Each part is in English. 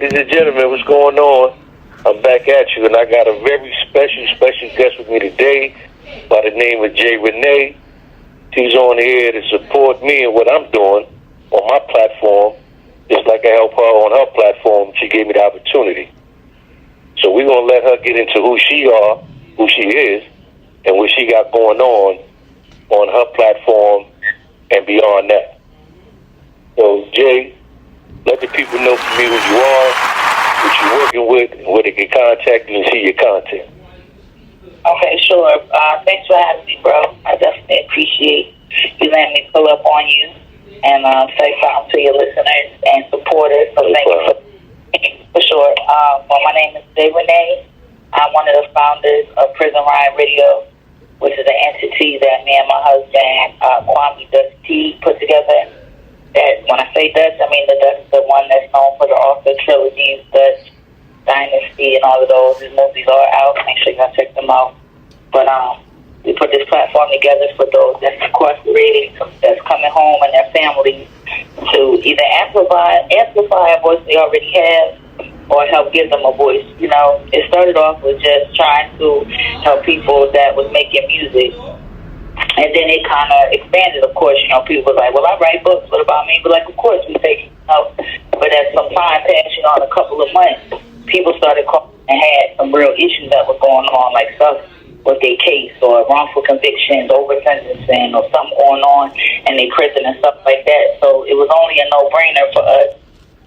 Ladies and gentlemen, what's going on? I'm back at you, and I got a very special guest with me today by the name of JayRene. She's on here to support me and what I'm doing on my platform, just like I help her on her platform. She gave me the opportunity. So we're going to let her get into who she is, and what she got going on her platform and beyond that. So, Jay, let the people know from me who you are, what you're working with, and where they can contact you and see your content. Okay, sure. Thanks for having me, bro. I definitely appreciate you letting me pull up on you and say something to your listeners and supporters. So thank you for sure. Well, my name is JayRene. I'm one of the founders of Prison Riot Radio, which is an entity that me and my husband, Kwame Dusty, put together. That when I say Dutch, I mean the Dutch is the one that's known for the Author trilogies, Dutch Dynasty, and all of those. His movies are out. Make sure y'all check them out. But we put this platform together for those that's incarcerated, that's coming home, and their families to either amplify a voice they already have, or help give them a voice. You know, it started off with just trying to help people that was making music. And then it kind of expanded, of course. You know, people were like, well, I write books. What about me? But, like, of course, we take, but as some time passed, in a couple of months, people started calling and had some real issues that were going on, like stuff with their case or wrongful convictions, over sentencing, or something going on in their prison and stuff like that. So it was only a no-brainer for us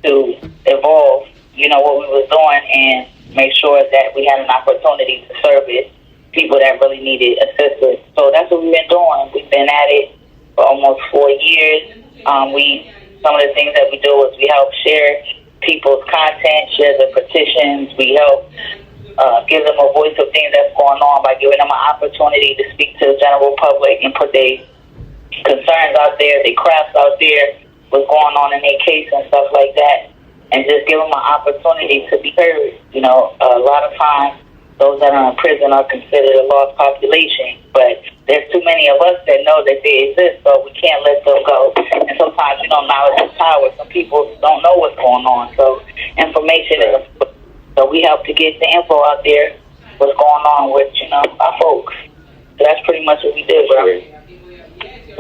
to evolve, what we was doing and make sure that we had an opportunity to service people that really needed assistance. So that's what we've been doing. We've been at it for almost 4 years. Some of the things that we do is we help share people's content, share the petitions. We help give them a voice of things that's going on by giving them an opportunity to speak to the general public and put their concerns out there, their crafts out there, what's going on in their case and stuff like that, and just give them an opportunity to be heard. A lot of times, those that are in prison are considered a lost population, but there's too many of us that know that they exist, so we can't let them go. And sometimes, knowledge is power. Some people don't know what's going on, so information is. So we help to get the info out there, what's going on with, our folks. So that's pretty much what we did, bro.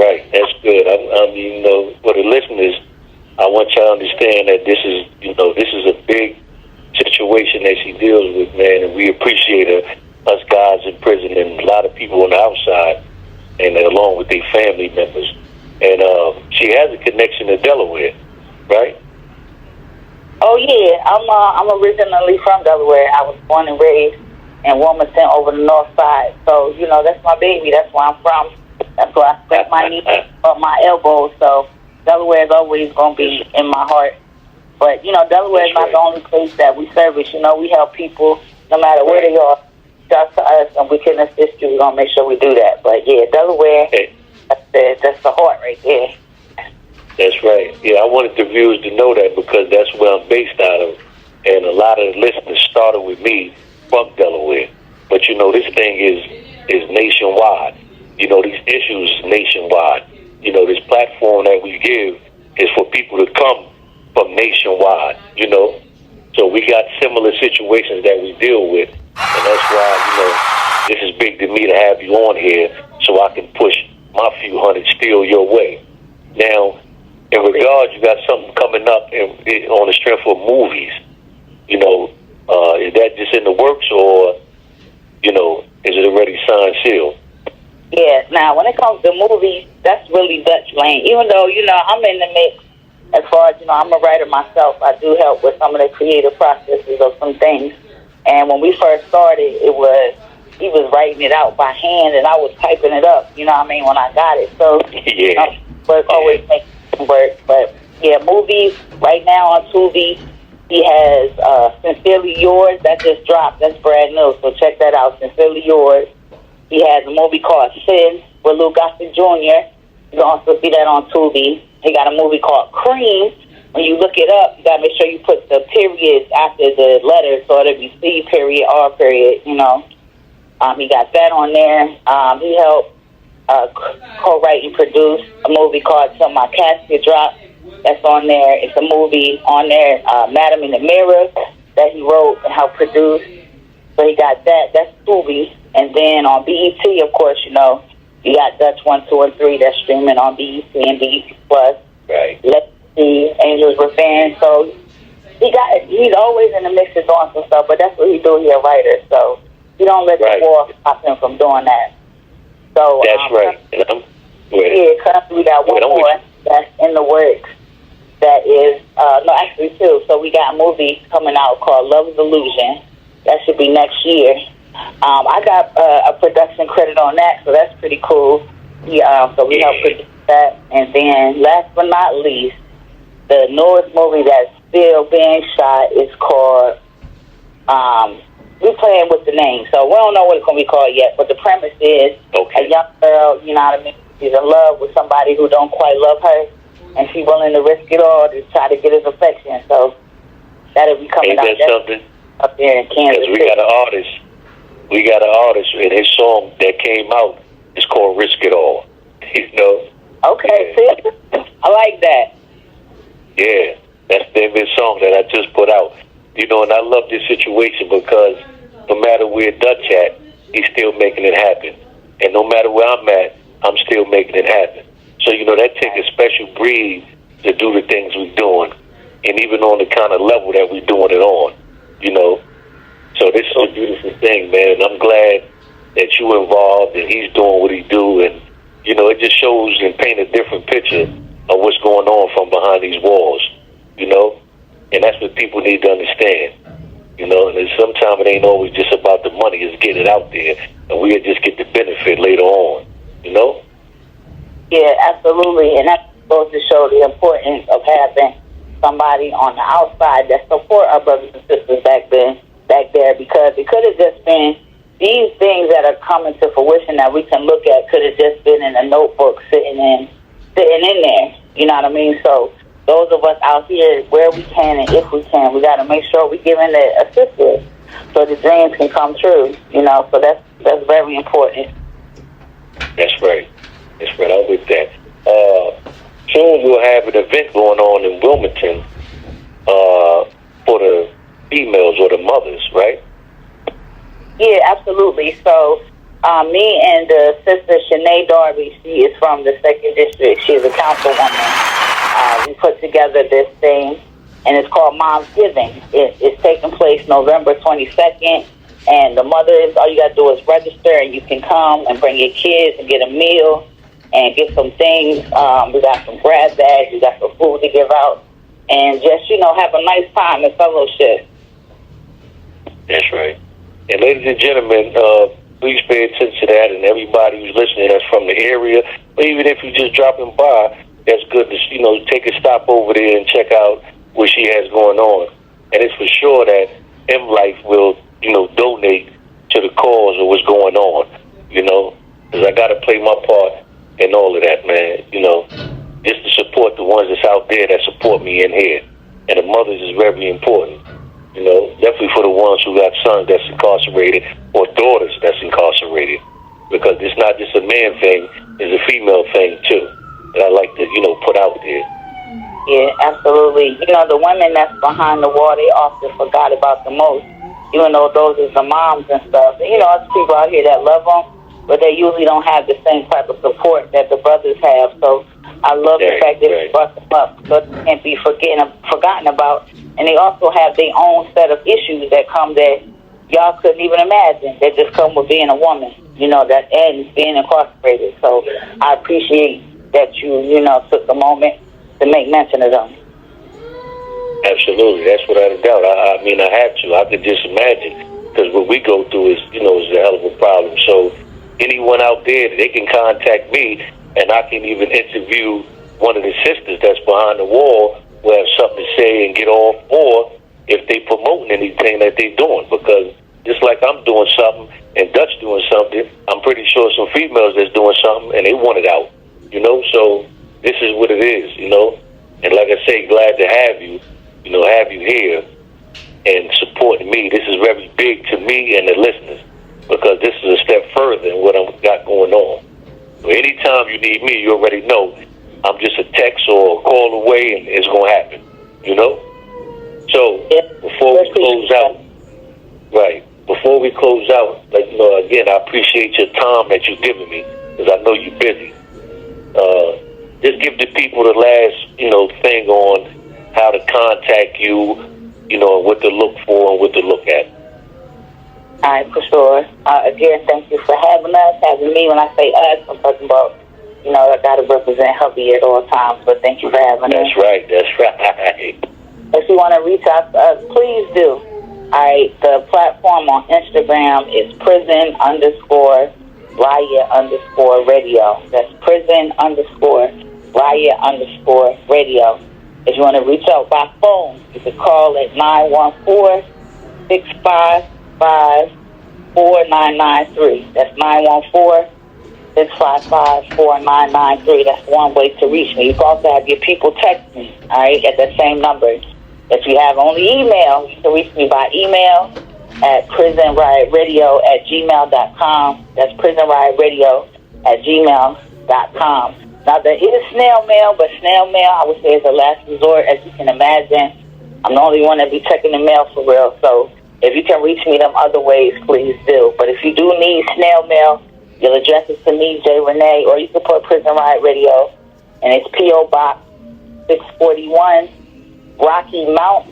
Right, that's good. I mean, for the listeners, I want y'all to understand that this is a big situation that she deals with, man, and we appreciate her, us guys in prison and a lot of people on the outside, and along with their family members. And she has a connection to Delaware, right? Oh yeah, I'm originally from Delaware. I was born and raised in Wilmington over the north side. So that's my baby. That's where I'm from. That's where I scrap my knees up my elbows. So Delaware is always gonna be in my heart. But, Delaware is not the only place that we service. We help people no matter where they are. Just to us, and we can assist you. We're going to make sure we do that. But, yeah, Delaware, that's the heart right there. That's right. Yeah, I wanted the viewers to know that because that's where I'm based out of. And a lot of the listeners started with me from Delaware. But, this thing is nationwide. These issues nationwide. This platform that we give is for people to come from nationwide, So we got similar situations that we deal with. And that's why, this is big to me to have you on here so I can push my few hundred still your way. Now, in regards, you got something coming up on the strength of movies. Is that just in the works or, is it already signed, sealed? Yeah, now, when it comes to movies, that's really Dutch lane. Even though, I'm in the mix. As far as, I'm a writer myself, I do help with some of the creative processes of some things. And when we first started, he was writing it out by hand, and I was typing it up, when I got it. So, yeah. But always makes it work. But, yeah, movies, right now on Tubi, he has Sincerely Yours, that just dropped. That's brand new, so check that out, Sincerely Yours. He has a movie called Sin with Lou Gossett Jr. You can also see that on Tubi. He got a movie called Cream. When you look it up, you got to make sure you put the periods after the letters, so it'll be C period, R period, He got that on there. He helped co-write and produce a movie called Till My Casket Drop. that's on there. It's a movie on there, Madam in the Mirror, that he wrote and helped produce. So he got that. That's Tubi. And then on BET, of course, you know, you got Dutch 1, 2, and 3 that's streaming on BET and BET Plus. Right. Let's See, Angels with Fans. So he's always in the mix of doing some stuff, but that's what he do. He's a writer. So you don't let the war stop him from doing that. So that's right. Currently we got one more that's in the works. That is, no, actually two. So we got a movie coming out called Love's Illusion. That should be next year. I got a production credit on that, so that's pretty cool. So we helped produce that. And then last but not least, the newest movie that's still being shot is called, we're playing with the name, so we don't know what it's going to be called yet, but the premise is a young girl, you know what I mean, she's in love with somebody who don't quite love her, and she's willing to risk it all to try to get his affection. So that'll be coming out up there in Kansas City. We got an artist, and his song that came out is called Risk It All. You know? Okay, see? I like that. Yeah, that's the song that I just put out. You know, and I love this situation because no matter where Dutch at, he's still making it happen. And no matter where I'm at, I'm still making it happen. So, you know, that takes a special breed to do the things we're doing. And even on the kind of level that we're doing it on, you know. So this is a beautiful thing, man. And I'm glad that you're involved and he's doing what he do. And, you know, it just shows and paints a different picture of what's going on from behind these walls, you know. And that's what people need to understand, you know. And sometimes it ain't always just about the money. It's getting it out there. And we'll just get the benefit later on, you know. Yeah, absolutely. And that goes to show the importance of having somebody on the outside that support our brothers and sisters back there, because it could have just been these things that are coming to fruition that we can look at could have just been in a notebook sitting in there. You know what I mean? So those of us out here, where we can and if we can, we got to make sure we're giving the assistance so the dreams can come true. You know, so that's very important. That's right. That's right. I'm with that. Soon we'll have an event going on in Wilmington for the females or the mothers, right? Yeah, absolutely. So me and the sister Shanae Darby, she is from the 2nd District. She's a councilwoman. We put together this thing, and it's called Momsgiving. It's taking place November 22nd, and the mothers, all you got to do is register, and you can come and bring your kids and get a meal and get some things. We got some grab bags, we got some food to give out, and just, you know, have a nice time and fellowship. That's right. And ladies and gentlemen, please pay attention to that, and everybody who's listening that's from the area, or even if you're just dropping by, that's good to, you know, take a stop over there and check out what she has going on. And it's for sure that M Lyfe will, you know, donate to the cause of what's going on, you know, because I got to play my part in all of that, man, you know, just to support the ones that's out there that support me in here. And the mothers is very important, you know, definitely for the ones who got sons that's incarcerated or daughters that's incarcerated, because it's not just a man thing, it's a female thing, too, that I like to, you know, put out there. Yeah, absolutely. You know, the women that's behind the wall, they often forgot about the most, even though those is the moms and stuff. And, you know, there's people out here that love them, but they usually don't have the same type of support that the brothers have. So I love the fact that they brought them up, so they can't be forgotten about. And they also have their own set of issues that come that y'all couldn't even imagine. That just come with being a woman, you know, that and being incarcerated. So I appreciate that you know, took the moment to make mention of them. Absolutely, that's without a doubt. I mean, I have to. I could just imagine, because what we go through is, you know, is a hell of a problem. So anyone out there, they can contact me, and I can even interview one of the sisters that's behind the wall who have something to say and get off, or if they promoting anything that they doing, because just like I'm doing something and Dutch doing something, I'm pretty sure some females that's doing something and they want it out, you know. So this is what it is, you know. And like I say, glad to have you, you know, have you here and supporting me. This is very big to me and the listeners, because this is a step further than what I've got going on. So anytime you need me, you already know I'm just a text or a call away, and it's gonna happen. You know. So before we close out, Before we close out, again, I appreciate your time that you've given me, because I know you're busy. Just give the people the last, thing on how to contact you, and what to look for and what to look at. All right, for sure. Again, thank you for having me. When I say us, I'm talking about, I got to represent hubby at all times, but thank you for having us. That's right. If you want to reach out to us, please do. All right, the platform on Instagram is prison_riot_radio. That's prison_riot_radio. If you want to reach out by phone, you can call at 914-655-4993. That's 914-655-4993. That's one way to reach me. You can also have your people text me, all right, at that same number. If you have only email, you can reach me by email at prisonriotradio@gmail.com. That's prisonriotradio@gmail.com. Now, there is snail mail, but snail mail, I would say, is a last resort. As you can imagine, I'm the only one that be checking the mail for real. So if you can reach me them other ways, please do. But if you do need snail mail, you'll address it to me, JayRene, or you can put Prison Riot Radio, and it's P.O. Box 641, Rocky Mount,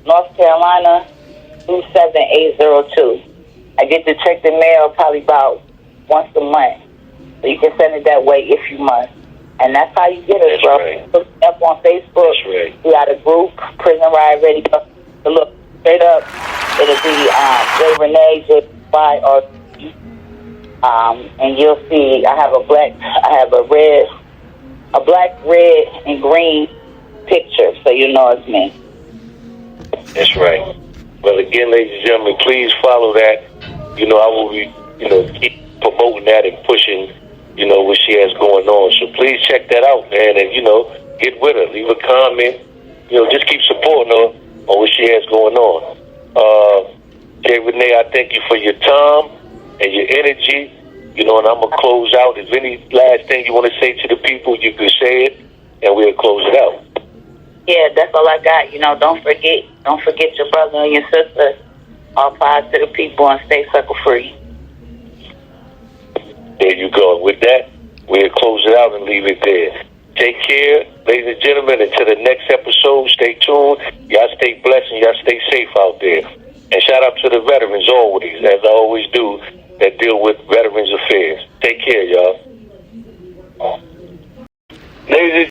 North Carolina, 27802. I get to check the mail probably about once a month. So you can send it that way if you must. And that's how you get us, bro. Right. Look up on Facebook. That's right. We got a group, Prison Riot Radio. So look straight up. It'll be JayRene, JayRene, and you'll see I have a black, red, and green picture, so you know it's me. That's right. Well, again, ladies and gentlemen, please follow that. I will be, keep promoting that and pushing, what she has going on. So please check that out, man, and, get with her. Leave a comment. Just keep supporting her on what she has going on. JayRene, I thank you for your time and your energy, and I'm going to close out. If any last thing you want to say to the people, you can say it, and we'll close it out. Yeah, that's all I got. Don't forget your brother and your sister. All power to the people, and stay sucker free. There you go. With that, we'll close it out and leave it there. Take care, ladies and gentlemen. Until the next episode, stay tuned. Y'all stay blessed and y'all stay safe out there. And shout out to the veterans always, as I always do, that deal with veterans affairs. Take care, y'all.